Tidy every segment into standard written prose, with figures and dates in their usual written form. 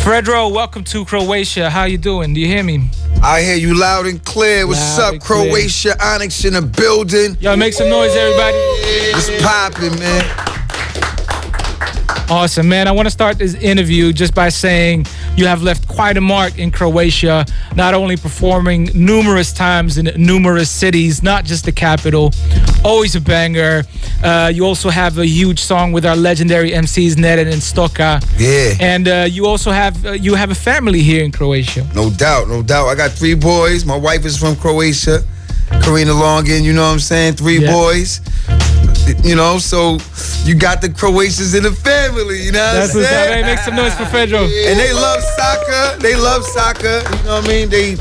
Fredro, welcome to Croatia. How you doing? Do you hear me? I hear you loud and clear. What's up, Croatia? Onyx in the building. Yo, make some noise, everybody. It's popping, man. Awesome, man. I want to start this interview just by saying you have left quite a mark in Croatia, not only performing numerous times in numerous cities, not just the capital, always a banger. You also have a huge song with our legendary MCs Nered and Stoka. Yeah. And you also have a family here in Croatia. No doubt, no doubt. I got 3 boys. My wife is from Croatia, Karina Longin, you know what I'm saying? 3 boys. You know, so you got the Croatians in the family, you know what I'm saying? That's what's up. Make some noise for Fredro. And they love soccer. They love soccer. You know what I mean?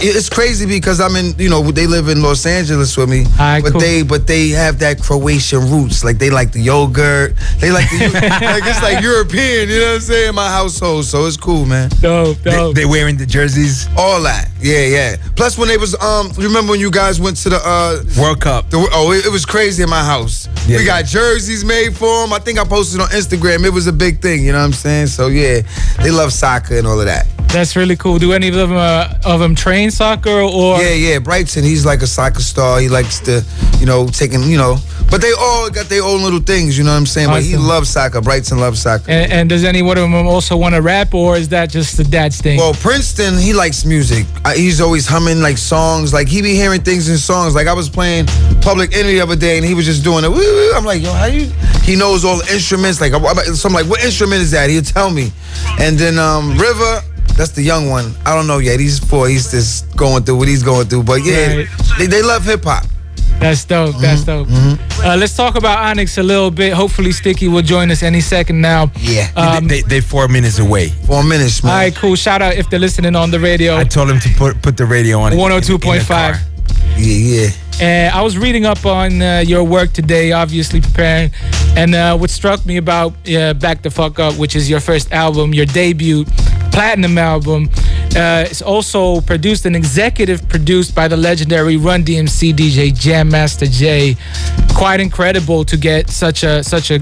It's crazy because I'm in, you know, they live in Los Angeles with me. Right, but cool. they have that Croatian roots. Like they like the yogurt. They like like it's like European, you know what I'm saying? In my household. So it's cool, man. Dope. They wearing the jerseys? All that. Yeah. Plus when they was remember when you guys went to the World Cup. It was crazy in my house. Yeah, we got jerseys made for them. I think I posted on Instagram. It was a big thing, you know what I'm saying? So yeah, they love soccer and all of that. That's really cool. Do any of them train soccer or? Yeah. Brighton, he's like a soccer star. He likes to, but they all got their own little things, you know what I'm saying? Awesome. But he loves soccer. Brighton loves soccer. And does any one of them also want to rap, or is that just the dad's thing? Well, Princeton, he likes music. He's always humming like songs. Like he be hearing things in songs. Like I was playing Public Enemy the other day, and he was just doing it. Woo. I'm like, yo, how you? He knows all the instruments. Like, so I'm like, what instrument is that? He'll tell me. And then River. That's the young one. I don't know yet. He's 4. He's just going through what he's going through. But yeah, right. they love hip hop. That's dope. That's dope. Let's talk about Onyx a little bit. Hopefully Sticky will join us any second now. Yeah. They 4 minutes away. 4 minutes, man. All right, cool. Shout out if they're listening on the radio. I told him to put the radio on. 102.5. Yeah. And I was reading up on your work today, obviously preparing. And what struck me about Back the Fuck Up, which is your first album, your debut platinum album, it's also produced and executive produced by the legendary Run DMC DJ Jam Master Jay. Quite incredible to get such a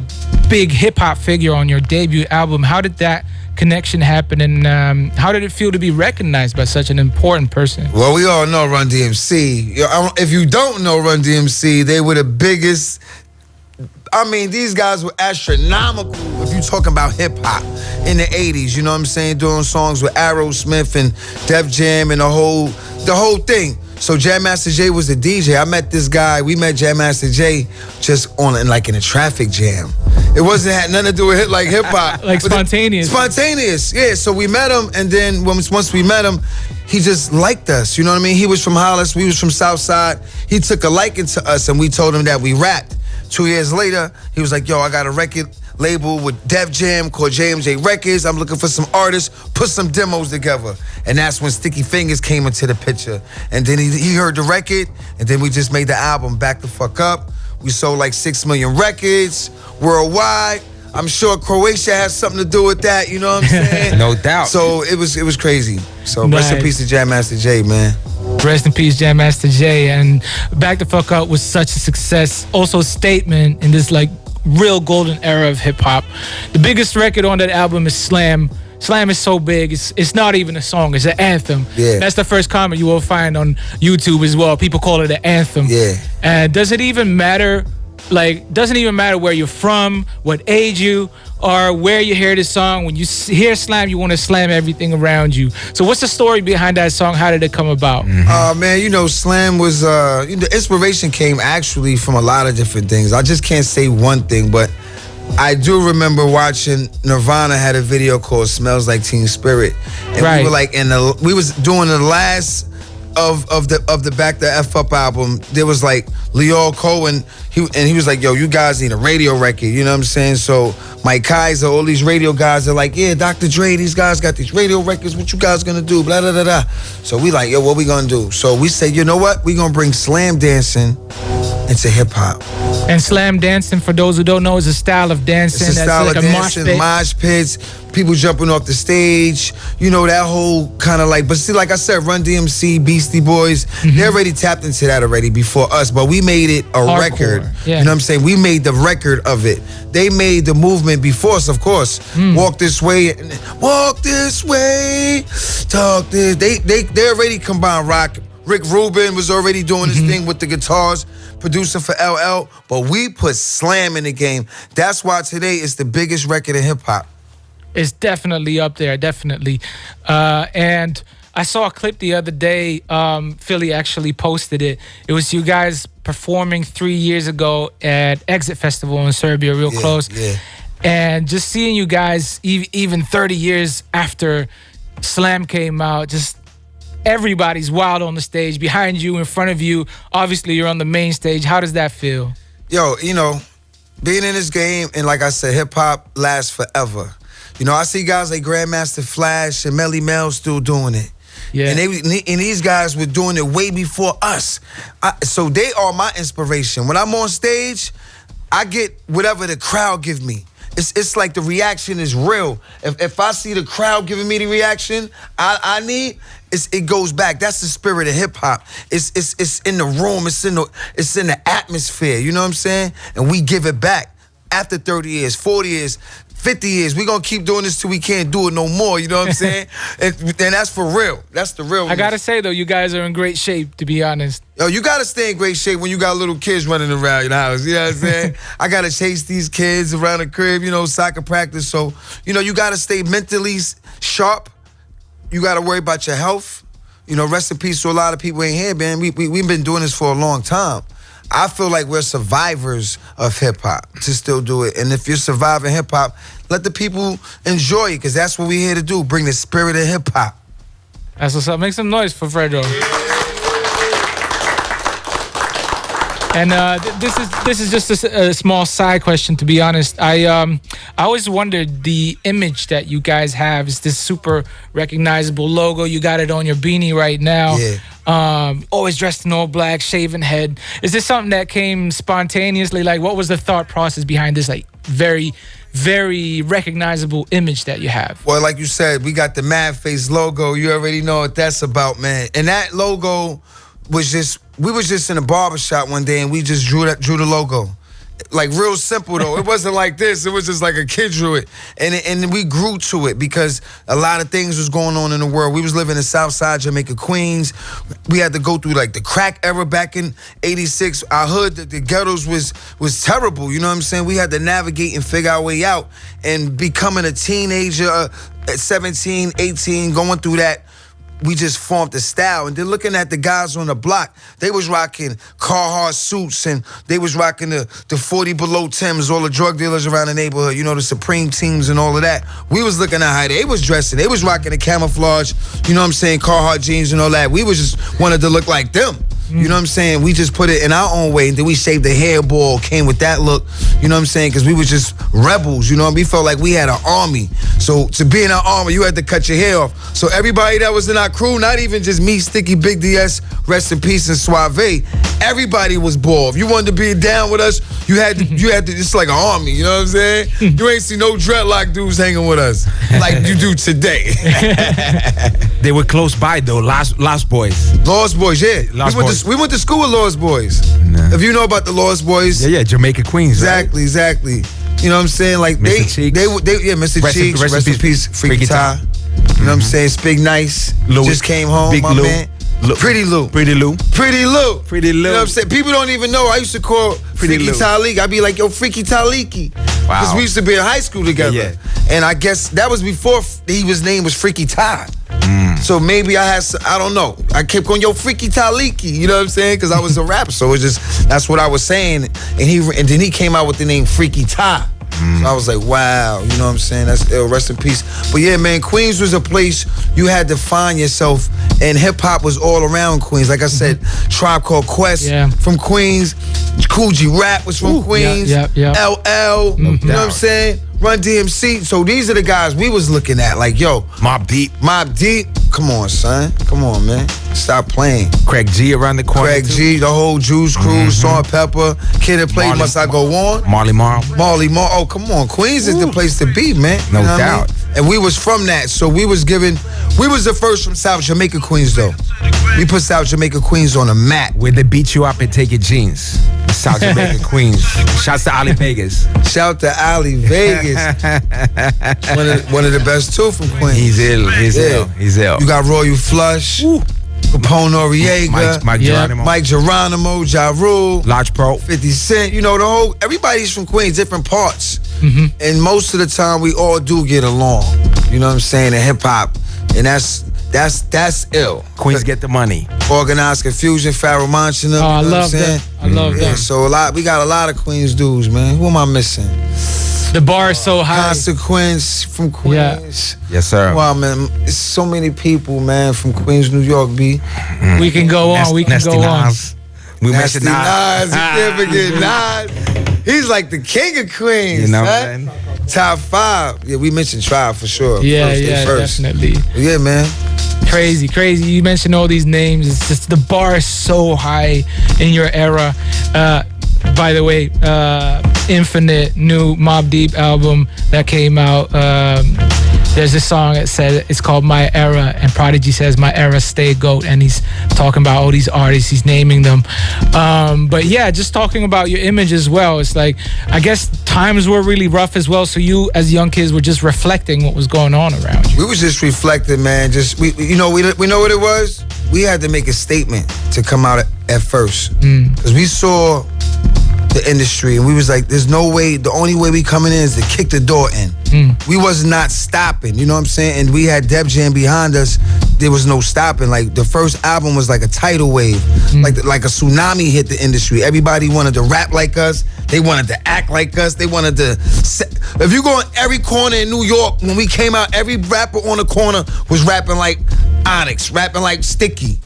big hip hop figure on your debut album. How did that connection happen, and how did it feel to be recognized by such an important person? Well, we all know Run DMC. If you don't know Run DMC, they were the biggest. I mean, these guys were astronomical if you're talking about hip-hop in the 80s, you know what I'm saying? Doing songs with Aerosmith and Def Jam and the whole thing. So Jam Master Jay was the DJ. I met this guy. We met Jam Master Jay just in a traffic jam. It had nothing to do with hip-hop. Like spontaneous. Spontaneous, yeah. So we met him, and then once we met him, he just liked us, you know what I mean? He was from Hollis, we was from Southside. He took a liking to us, and we told him that we rapped. 2 years later, he was like, yo, I got a record label with Def Jam called JMJ Records. I'm looking for some artists, put some demos together. And that's when Sticky Fingers came into the picture. And then he heard the record, and then we just made the album Back the Fuck Up. We sold like 6 million records worldwide. I'm sure Croatia has something to do with that, you know what I'm saying? No doubt. So it was crazy. So Nice. Rest in peace to Jam Master Jay, man. Rest in peace, Jam Master Jay. And Back the Fuck Up was such a success. Also a statement in this real golden era of hip hop. The biggest record on that album is Slam. Slam is so big, it's not even a song, it's an anthem. Yeah. That's the first comment you will find on YouTube as well. People call it an anthem. Yeah. And does it even matter? Doesn't even matter where you're from, what age you are, where you hear this song. When you hear Slam, you want to slam everything around you. So what's the story behind that song? How did it come about? Man, Slam was, the inspiration came actually from a lot of different things. I just can't say one thing, but I do remember watching Nirvana had a video called Smells Like Teen Spirit. And Right. we were we was doing the last of the Back the F Up album. There was Leo Cohen, he was like, yo, you guys need a radio record, you know what I'm saying? So Mike Kaiser, all these radio guys are like, yeah, Dr. Dre, these guys got these radio records, what you guys gonna do, blah, blah, blah, blah. So we like, yo, what we gonna do? So we said, you know what? We gonna bring slam dancing into hip hop. And slam dancing, for those who don't know, is a style of dancing. It's a style like of dancing, mosh pits, people jumping off the stage, you know, that whole kind of like, but see, like I said, Run DMC, Beastie Boys, they already tapped into that already before us, but we made it a Hardcore. record. Yeah. You know what I'm saying? We made the record of it. They made the movement before us, of course. Walk this way, talk this. They already combined rock. Rick Rubin was already doing his thing with the guitars, producer for LL, but we put slam in the game. That's why today it's the biggest record in hip hop. It's definitely up there, definitely. And I saw a clip the other day. Phillie actually posted it. It was you guys performing 3 years ago at Exit Festival in Serbia, real close. Yeah. And just seeing you guys, even 30 years after Slam came out, just everybody's wild on the stage, behind you, in front of you. Obviously, you're on the main stage. How does that feel? Yo, you know, being in this game, and like I said, hip-hop lasts forever. You know, I see guys like Grandmaster Flash and Melly Mel still doing it. Yeah. And these guys were doing it way before us. So they are my inspiration. When I'm on stage, I get whatever the crowd give me. It's like the reaction is real. If I see the crowd giving me the reaction I need, it goes back. That's the spirit of hip hop. It's in the room. It's in the atmosphere. You know what I'm saying? And we give it back after 30 years, 40 years. 50 years, we gonna keep doing this till we can't do it no more, you know what I'm saying? and that's for real. That's the real. I gotta say though, you guys are in great shape, to be honest. Yo, you gotta stay in great shape when you got little kids running around your house, you know what I'm saying? I gotta chase these kids around the crib, you know, soccer practice. So, you know, you gotta stay mentally sharp. You gotta worry about your health. You know, rest in peace to a lot of people in here, man. We've been doing this for a long time. I feel like we're survivors of hip-hop to still do it. And if you're surviving hip-hop, let the people enjoy it, because that's what we're here to do, bring the spirit of hip-hop. That's what's up. Make some noise for Fredro. And this is just a small side question, to be honest. I always wondered the image that you guys have is this super recognizable logo. You got it on your beanie right now. Yeah. Always dressed in all black, shaven head. Is this something that came spontaneously? Like, what was the thought process behind this, like, very, very recognizable image that you have? Well, like you said, we got the Mad Face logo. You already know what that's about, man. And that logo was just, we was just in a barbershop one day and we just drew the logo. Like, real simple though. It wasn't like this. It was just like a kid drew it. And we grew to it because a lot of things was going on in the world. We was living in Southside Jamaica, Queens. We had to go through like the crack era back in '86. Our hood, the ghettos was terrible. You know what I'm saying? We had to navigate and figure our way out. And becoming a teenager at 17, 18, going through that, we just formed a style. And then looking at the guys on the block, they was rocking Carhartt suits and they was rocking the 40 below Timbs, all the drug dealers around the neighborhood, you know, the Supreme teams and all of that. We was looking at how they was dressing. They was rocking the camouflage, you know what I'm saying, Carhartt jeans and all that. We was just wanted to look like them. You know what I'm saying? We just put it in our own way, and then we shaved the hairball, came with that look, you know what I'm saying? Because we was just rebels, you know? We felt like we had an army. So to be in our army, you had to cut your hair off. So everybody that was in our crew, not even just me, Sticky, Big DS, rest in peace, and Suave, everybody was bald. If you wanted to be down with us, you had to, it's like an army, you know what I'm saying? You ain't see no dreadlock dudes hanging with us like you do today. They were close by though, Lost Boys. Lost Boys, yeah. Lost Boys. We went to school with Lost Boys. Nah. If you know about the Lost Boys. Yeah, Jamaica, Queens, exactly, right? Exactly. You know what I'm saying? Like Mr. Cheeks. Mr. Cheeks, rest in peace, Freaky Ty. You know what I'm saying? Spig Nice. Lou. Just came home, Big my Lou. man. Pretty Lou. Pretty Lou. Pretty Lou. Pretty Lou. You know what I'm saying? People don't even know. I used to call Freaky Taliki. I'd be like, yo, Freaky Taliki. Wow. Because we used to be in high school together. Yeah. And I guess that was before his name was Freaky Ty. So maybe I don't know. I kept going, yo, Freaky Taliki. You know what I'm saying? Because I was a rapper. So it's just, that's what I was saying. And then he came out with the name Freaky Ty. So I was like, wow, you know what I'm saying? That's ill, rest in peace. But yeah, man, Queens was a place you had to find yourself, and hip-hop was all around Queens. Like I said, Tribe Called Quest from Queens, Cool G Rap was from Queens, LL, you know what I'm saying? Run DMC. So these are the guys we was looking at, like, yo. Mobb Deep. come on, son. Come on, man. Stop playing. Craig G around the corner. Craig G, the whole Juice Crew, Salt Pepper, Kid that played Must I Go On? Marley Marl. Oh, come on. Queens is the place to be, man. No doubt. And we was from that, so we was the first from South Jamaica Queens, though. We put South Jamaica Queens on the map. Where they beat you up and take your jeans. South Jamaica Queens. Shouts to Ali Vegas. Shout to Ali Vegas. one of the best, too, from Queens. He's ill. He's ill. You got Royal Flush. Woo. Capone Noriega, Mike Geronimo, Ja Rule, Large Pro, 50 Cent. You know, everybody's from Queens, different parts. And most of the time, we all do get along. You know what I'm saying? In hip hop, and that's ill. Queens get the money. Organized Confusion, Pharaoh Monchina. Oh, I love that. I love that. So we got a lot of Queens dudes, man. Who am I missing? The bar is so high. Consequence from Queens. Yeah. Yes, sir. Wow, man. It's so many people, man, from Queens, New York, B. We can go on. We can go on. We mentioned Nas. You can't forget Nas. He's like the king of Queens. You know, man. Top 5. Yeah, we mentioned Tribe for sure. Yeah, definitely. Yeah, man. Crazy. You mentioned all these names. It's just the bar is so high in your era. By the way, Infinite, new Mobb Deep album that came out. There's this song that says it's called My Era, and Prodigy says My Era stay GOAT, and he's talking about all these artists, he's naming them. But yeah, just talking about your image as well. It's like, I guess times were really rough as well, so you as young kids were just reflecting what was going on around you. We was just reflecting, man. We know what it was? We had to make a statement to come out at first. Because we saw the industry and we was like, there's no way, the only way we coming in is to kick the door in. We was not stopping, you know what I'm saying? And we had Def Jam behind us. There was no stopping. Like, the first album was like a tidal wave, like a tsunami hit the industry. Everybody wanted to rap like us. They wanted to act like us. They wanted to if you go in every corner in New York, when we came out, every rapper on the corner was rapping like Onyx, rapping like Sticky.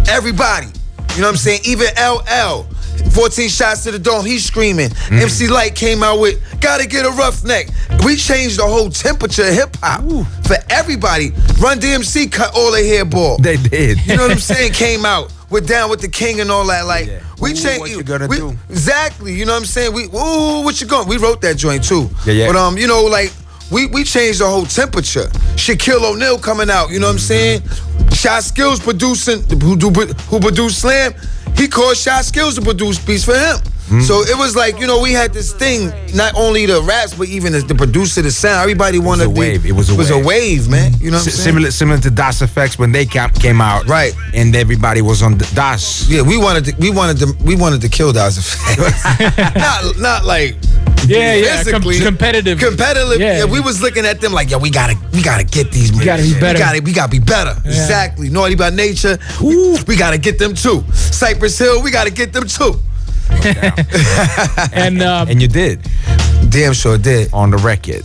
Everybody, you know what I'm saying? Even LL, 14 shots to the dome, he's screaming. MC Light came out with Gotta Get a Roughneck. We changed the whole temperature of hip-hop for everybody. Run DMC cut all their hair bald. They did. You know what I'm saying? Came out. We're down with the king and all that. Like, we changed. What you gonna do? Exactly. You know what I'm saying? What you going? We wrote that joint too. Yeah. But you know, like, we changed the whole temperature. Shaquille O'Neal coming out, you know what I'm saying? Shot Skills producing, who produced Slam, he called Shot Skills to produce beats for him. So it was like, you know, we had this thing, not only the raps, but even the producer, the sound. Everybody wanted It was a wave, man. You know what I'm saying? Similar to Das Effects when they came out. Right. And everybody was on Das. Yeah, we wanted to kill Das Effects. not like physically. Competitive. Yeah, we was looking at them like, yo, we gotta get these. We gotta be better. We gotta be better. Yeah. Exactly. Naughty by Nature. We gotta get them too. Cypress Hill. We gotta get them too. And you did. Damn sure did. On the record,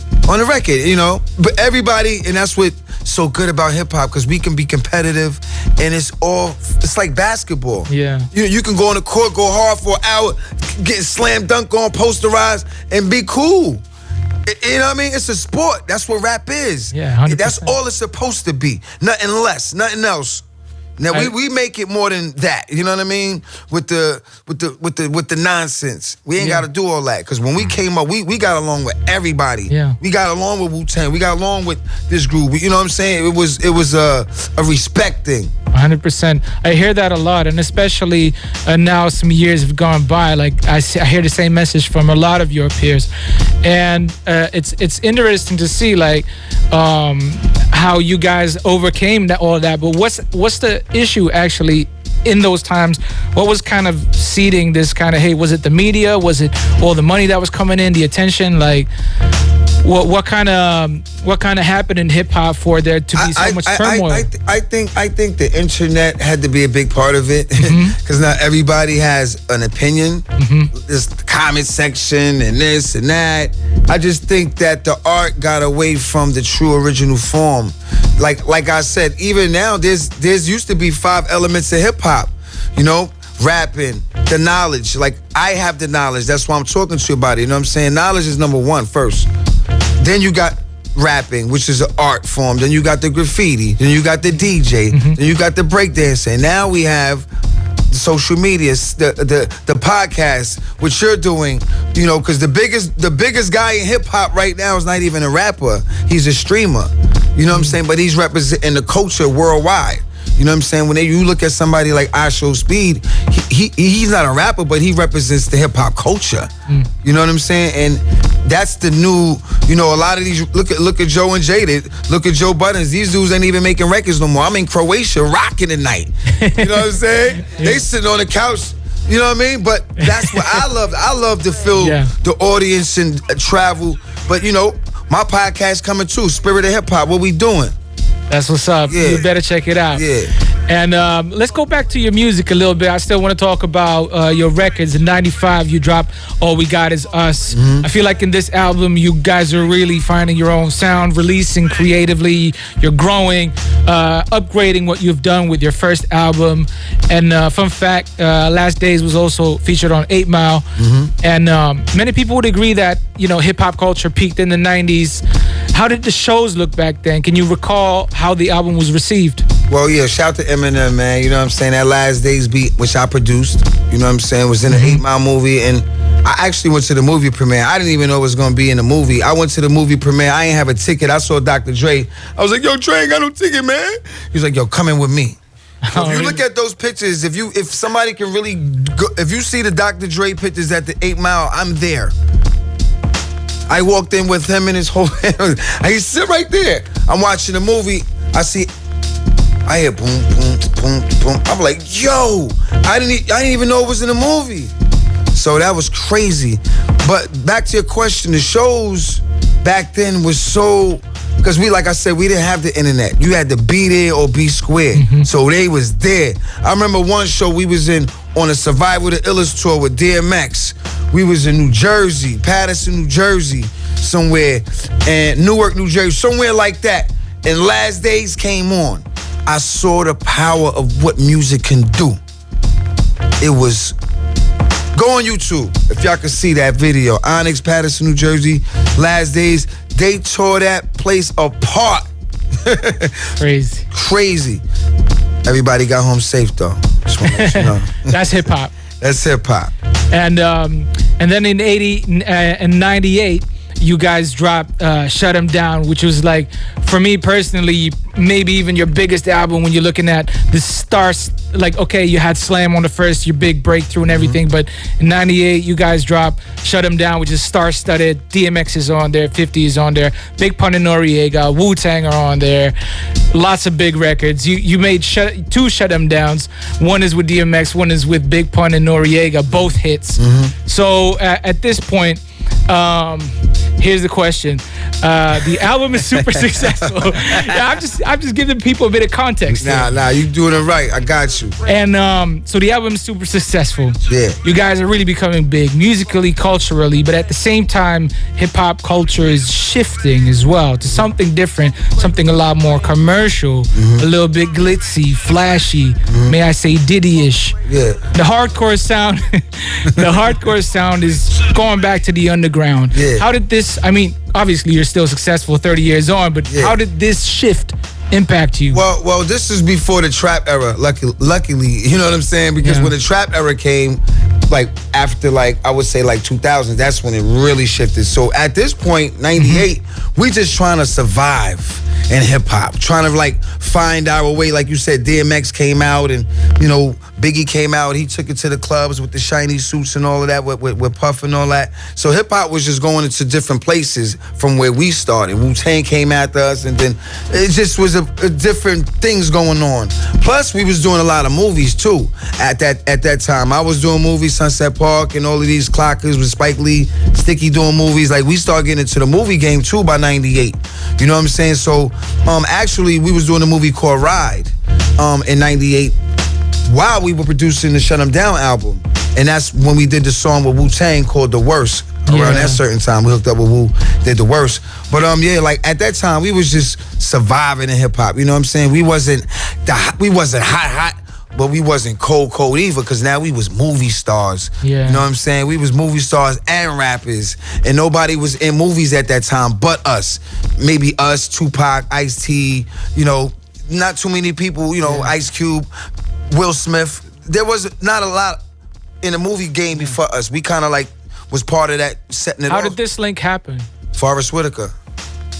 you know. But everybody, and that's what's so good about hip hop, because we can be competitive, and it's like basketball. Yeah. You can go on the court, go hard for an hour, get slam dunk on, posterized, and be cool. You know what I mean? It's a sport. That's what rap is. Yeah, 100%. That's all it's supposed to be. Nothing less, nothing else. Now we make it more than that, you know what I mean? With the nonsense, we ain't got to do all that. Because when we came up, we got along with everybody. Yeah, we got along with Wu-Tang. We got along with this group. You know what I'm saying? It was a respect thing. 100%. I hear that a lot, and especially now some years have gone by. Like I hear the same message from a lot of your peers, and it's interesting to see like how you guys overcame all that. But what's the issue actually in those times? What was kind of seeding this kind of, hey, was it the media? Was it all the money that was coming in, the attention? Like what kind of happened in hip hop for there to be so much turmoil? I think the internet had to be a big part of it, because not everybody has an opinion. There's the comment section and this and that. I just think that the art got away from the true original form. Like I said, even now there's used to be 5 elements of hip hop, you know. Rapping, the knowledge. Like, I have the knowledge. That's why I'm talking to you about it. You know what I'm saying? Knowledge is number 1 first. Then you got rapping, which is an art form. Then you got the graffiti. Then you got the DJ. Then you got the breakdancing. Now we have the social media, the podcast, what you're doing, you know, because the biggest guy in hip hop right now is not even a rapper. He's a streamer. You know what I'm saying? But he's representing the culture worldwide. You know what I'm saying? When you look at somebody like I Show Speed, he's not a rapper, but he represents the hip hop culture. You know what I'm saying? And that's the new, you know, a lot of these, look at Joe and Jaded, look at Joe Buttons. These dudes ain't even making records no more. I'm in Croatia rocking tonight. You know what I'm saying? They sitting on the couch. You know what I mean? But that's what I love. I love to feel the audience and travel. But, you know, my podcast coming too, Spirit of Hip Hop. What we doing? That's what's up. Yeah. You better check it out. Yeah. And let's go back to your music a little bit. I still want to talk about your records. In 95, you dropped All We Got Is Us. I feel like in this album, you guys are really finding your own sound, releasing creatively. You're growing, upgrading what you've done with your first album. And fun fact, Last Days was also featured on 8 Mile. And many people would agree that, you know, hip-hop culture peaked in the 90s. How did the shows look back then? Can you recall how the album was received? Well, yeah, shout to Eminem, man. You know what I'm saying? That Last Days beat, which I produced, you know what I'm saying, was in the 8 Mile movie. And I actually went to the movie premiere. I didn't even know it was going to be in the movie. I went to the movie premiere. I ain't have a ticket. I saw Dr. Dre. I was like, yo, Dre, ain't got no ticket, man. He was like, yo, come in with me. So if you look at those pictures, if somebody can really go, if you see the Dr. Dre pictures at the 8 Mile, I'm there. I walked in with him and his whole I sit right there. I'm watching the movie. I hear boom, boom, boom, boom. I'm like, yo, I didn't even know it was in the movie. So that was crazy. But back to your question, the shows back then was so, because like I said, we didn't have the internet. You had to be there or be square. So they was there. I remember one show we was in on a Survival the Illest tour with DMX. We was in New Jersey, Patterson, New Jersey, somewhere, and Newark, New Jersey, somewhere like that. And Last Days came on. I saw the power of what music can do. It was, go on YouTube, if y'all can see that video. Onyx, Patterson, New Jersey, Last Days, they tore that place apart. Crazy. Crazy. Everybody got home safe though. Just want to let you know. That's hip hop. That's hip hop. And then in 80 and 98, you guys dropped Shut 'Em Down, which was like, for me personally, maybe even your biggest album when you're looking at the stars. Like, okay, you had Slam on the first, your big breakthrough and everything, but in 98, you guys dropped Shut 'Em Down, which is star-studded. DMX is on there, 50 is on there, Big Pun and Noriega, Wu-Tang are on there. Lots of big records. You made two Shut 'Em Downs. One is with DMX, one is with Big Pun and Noriega, both hits. So at this point, here's the question. The album is super successful. I'm just giving people a bit of context. Nah, you doing it right. I got you. And so the album is super successful. Yeah. You guys are really becoming big musically, culturally, but at the same time, hip hop culture is shifting as well to something different, something a lot more commercial, a little bit glitzy, flashy. May I say Diddy-ish? Yeah. The hardcore sound, is going back to the underground. Yeah. How did this? I mean, obviously you're still successful 30 years on, but how did this shift impact you? Well, this is before the trap era. Luckily, you know what I'm saying? Because when the trap era came, like after I would say 2000, that's when it really shifted. So at this point, 98, we just trying to survive in hip hop, trying to find our way. Like you said, DMX came out, and Biggie came out. He took it to the clubs with the shiny suits and all of that, with Puff and all that. So hip hop was just going into different places from where we started. Wu-Tang came after us, and then it just was a different things going on. Plus, we was doing a lot of movies too at that time. I was doing movies, Sunset Park, and all of these clockers with Spike Lee, Sticky doing movies. We started getting into the movie game too by 98. You know what I'm saying? So actually, we was doing a movie called Ride in 98 while we were producing the Shut 'Em Down album. And that's when we did the song with Wu-Tang called The Worst. Around that certain time, we hooked up with Wu, did The Worst. But at that time, we was just surviving in hip hop. You know what I'm saying? We wasn't hot, but we wasn't cold either, because now we was movie stars. Yeah. You know what I'm saying? We was movie stars and rappers, and nobody was in movies at that time but us. Maybe us, Tupac, Ice-T, you know, not too many people, you know, Ice Cube, Will Smith. There was not a lot in the movie game before us. We kind of like was part of that, setting it off. How did this link happen? Forrest Whitaker.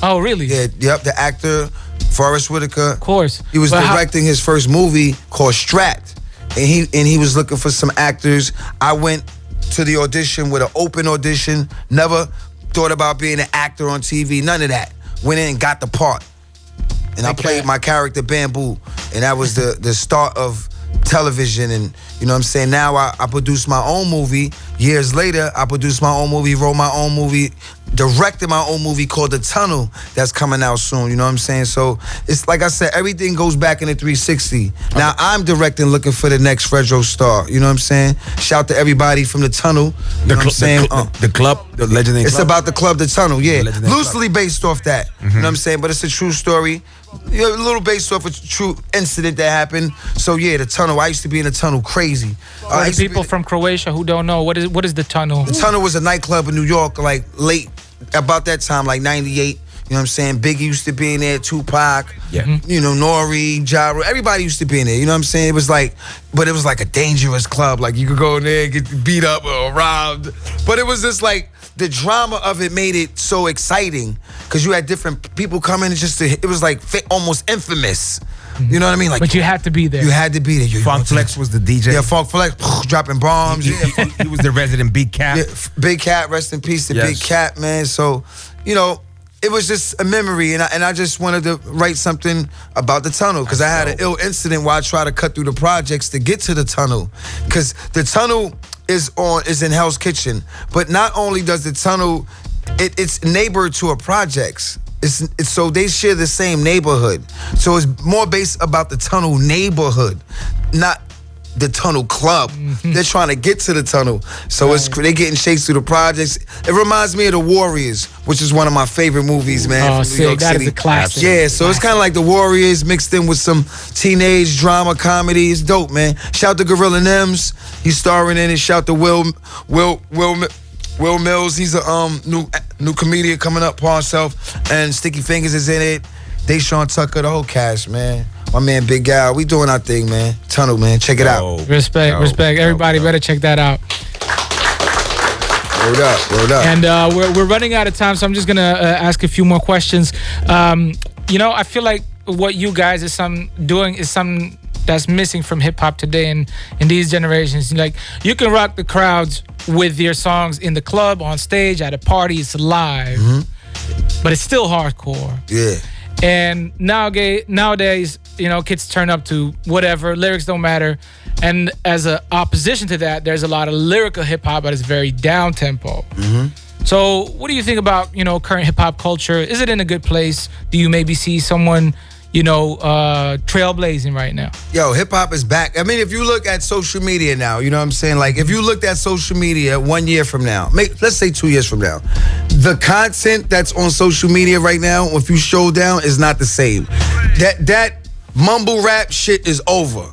Oh, really? Yeah, yep, the actor, Forrest Whitaker. Of course. He was directing his first movie called Strapped, and he was looking for some actors. I went to the audition with an open audition, never thought about being an actor on TV, none of that. Went in and got the part. And I played my character Bamboo, and that was the start of television. And you know what I'm saying, now I produced my own movie. Years later, I produced my own movie, wrote my own movie, directed my own movie called The Tunnel that's coming out soon. You know what I'm saying? So it's like I said, everything goes back in the 360. Now I'm directing, looking for the next Fredro Starr. You know what I'm saying? Shout to everybody from The Tunnel. You know what I'm saying? The club, the legendary It's club. about the club, The Tunnel, yeah. Legendary Loosely based off that. You know what I'm saying? But it's a true story. You know, a little based off a true incident that happened. So yeah, The Tunnel. I used to be in The Tunnel crazy. For the people from Croatia who don't know, what is the Tunnel? The Tunnel was a nightclub in New York, like late, about that time, like 98. You know what I'm saying? Biggie used to be in there, Tupac, you know, Nori, Gyro, everybody used to be in there. You know what I'm saying? It was like, but it was like a dangerous club. Like you could go in there and get beat up or robbed. But it was just like, the drama of it made it so exciting, because you had different people coming. It was like almost infamous. You know what I mean? Like, but you had to be there. You had to be there. Funk Flex was the DJ. Yeah, Funk Flex, dropping bombs. He was the resident Big Cat. Yeah, Big Cat, rest in peace to Big Cat, man. So, you know, it was just a memory, and I just wanted to write something about the tunnel, because I had an ill incident where I tried to cut through the projects to get to the tunnel, because the tunnel is in Hell's Kitchen. But not only does the tunnel, it's neighbor to a projects. It's so they share the same neighborhood. So it's more based about the tunnel neighborhood, not the tunnel club. They're trying to get to the tunnel. So they're getting chased through the projects. It reminds me of The Warriors, which is one of my favorite movies, man. Oh, from New York that City. is a classic. Yeah, so it's kind of like The Warriors mixed in with some teenage drama comedy. It's dope, man. Shout to Gorilla Nems. He's starring in it. Shout to Will Mills. He's a new comedian coming up, Paul himself, and Sticky Fingers is in it. Deshaun Tucker, the whole cast, man. My man Big Gal, we doing our thing, man. Tunnel, man, check it out. Respect. Everybody better check that out. Word up. And we're running out of time, so I'm just gonna ask a few more questions. You know, I feel like what you guys is doing is something that's missing from hip hop today and in these generations. Like, you can rock the crowds with your songs in the club, on stage, at a party, it's live, but it's still hardcore. Yeah. And nowadays, you know, kids turn up to whatever, lyrics don't matter. And as an opposition to that, there's a lot of lyrical hip hop, but it's very down tempo. So what do you think about, you know, current hip hop culture? Is it in a good place? Do you maybe see someone, you know, trailblazing right now? Yo, hip hop is back. I mean, if you look at social media now, you know what I'm saying? Like, if you looked at social media 1 year from now, let's say 2 years from now, the content that's on social media right now, if you show down, is not the same. That mumble rap shit is over.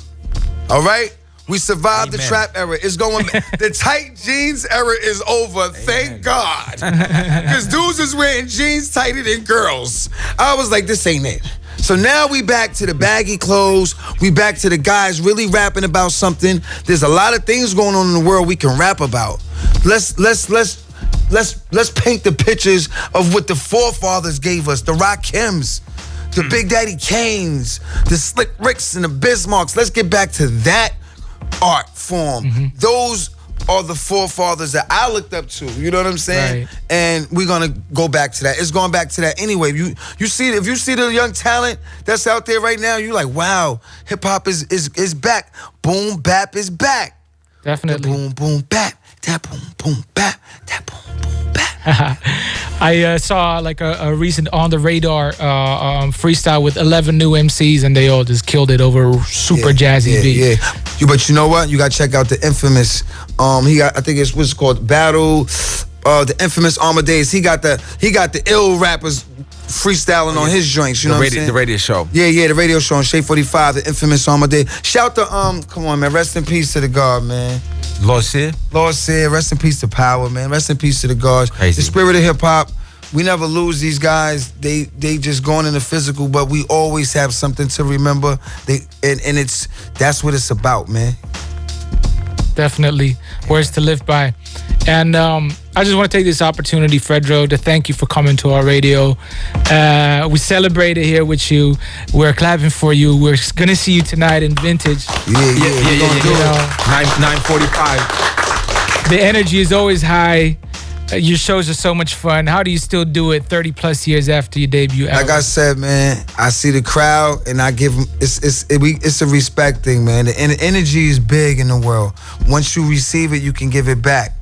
All right? We survived the trap era. It's going, the tight jeans era is over, thank God. Because dudes is wearing jeans tighter than girls. I was like, this ain't it. So now we back to the baggy clothes. We back to the guys really rapping about something. There's a lot of things going on in the world we can rap about. Let's paint the pictures of what the forefathers gave us. The Rakims, the Big Daddy Kanes, the Slick Ricks and the Bismarcks. Let's get back to that art form. Those are the forefathers that I looked up to. You know what I'm saying? Right. And we're gonna go back to that. It's going back to that anyway. You see, if you see the young talent that's out there right now, you're like, wow, hip hop is back. Boom bap is back. Definitely. That boom boom bap. That boom boom bap. That boom boom bap. I saw like a recent On the Radar freestyle with 11 new MCs, and they all just killed it over super jazzy beat. But you know what? You gotta check out the infamous. I think it's what's called Battle. The infamous Amadeus. He got the ill rappers freestyling on his joints, you know what I'm saying? The radio show. Yeah, the radio show on Shade 45, the infamous On My Day. Shout to, come on, man, rest in peace to the guard, man. Lord Sid, rest in peace to Power, man. Rest in peace to the guards. Crazy. The spirit of hip-hop, we never lose these guys. They just going in the physical, but we always have something to remember. That's what it's about, man. Definitely. Words to live by. And I just want to take this opportunity, Fredro, to thank you for coming to our radio. We celebrated here with you. We're clapping for you. We're going to see you tonight in Vintage. Yeah. 9:45. The energy is always high. Your shows are so much fun. How do you still do it 30 plus years after your debut album? Like I said, man, I see the crowd and I give them, it's a respect thing, man. The energy is big in the world. Once you receive it, you can give it back.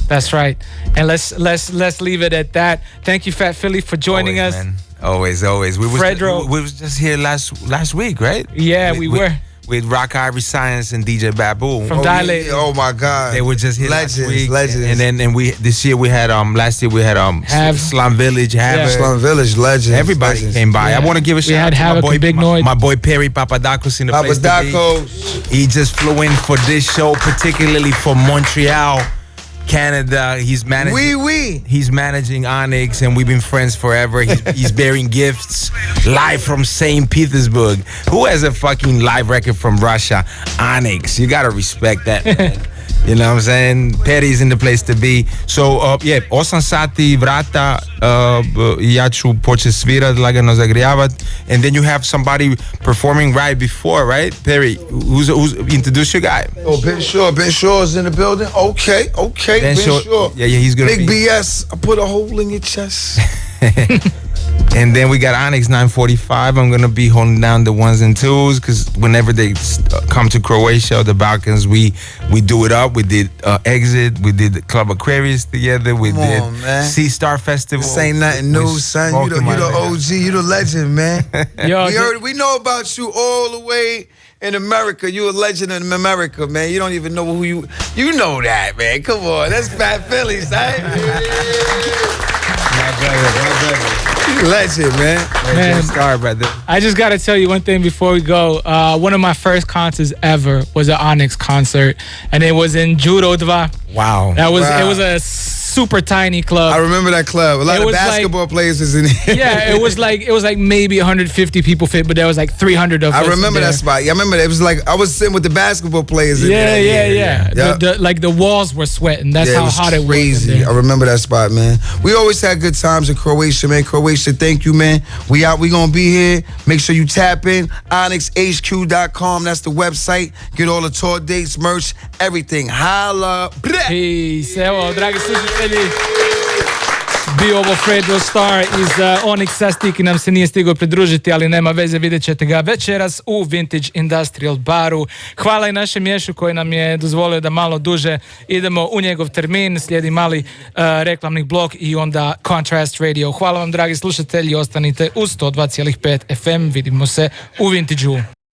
That's right. And let's leave it at that. Thank you, Fat Phillie, for joining us. Man. Always. Fredro. We was just here last week, right? Yeah, we were. With Rock Ivory Science and DJ Babu. From Dilate. Oh my God. They were just here last week. Legends. And last year we had Slum Village, Slum Village, legends. Everybody legends. came by. Yeah. I want to give a shout out to my boy Perry Papadakos in the place to be. He just flew in for this show, particularly for Montreal, Canada. He's managing. He's managing Onyx, and we've been friends forever. He's bearing gifts live from St. Petersburg. Who has a fucking live record from Russia? Onyx. You gotta respect that, man. You know what I'm saying? Perry's in the place to be. So, 8 sati vrata, ja ću početi svirat, lagano zagrijavat, and then you have somebody performing right before, right? Perry, who's introduce your guy? Oh, Ben Shaw's in the building. Okay. Ben Shaw. Yeah, he's gonna Big be. BS, I put a hole in your chest. And then we got Onyx 9:45. I'm gonna be holding down the ones and twos because whenever they come to Croatia or the Balkans, we do it up. We did Exit. We did the Club Aquarius together. We did Sea Star Festival. This ain't nothing new, son. You the OG. You the legend, man. We know about you all the way in America. You a legend in America, man. You don't even know who you know that, man. Come on, that's Fat Phillie, son. My brother. Legend, man. Scar, brother. I just got to tell you one thing before we go. One of my first concerts ever was an Onyx concert, and it was in Judo 2. Wow. It was a super tiny club. I remember that club. A lot of basketball players was in it. Yeah, it was like maybe 150 people fit, but there was like 300 of us. I remember that spot. Yeah, I remember that. It was like I was sitting with the basketball players in there. Yeah. The walls were sweating. That's how hot it was. Crazy. I remember that spot, man. We always had good times in Croatia, man. Croatia, thank you, man. We out. We gonna be here. Make sure you tap in. OnyxHQ.com. That's the website. Get all the tour dates, merch, everything. Holla. Peace. Evo, dragi slušatelji, bio ovo Fredro Starr iz Onyxa. Stiki nam se nije stigao pridružiti, ali nema veze, vidjet ćete ga večeras u Vintage Industrial Baru. Hvala i našem Ješu koji nam je dozvolio da malo duže idemo u njegov termin. Slijedi mali reklamni blok i onda Contrast Radio. Hvala vam, dragi slušatelji, ostanite uz 102,5 FM. Vidimo se u Vintage-u.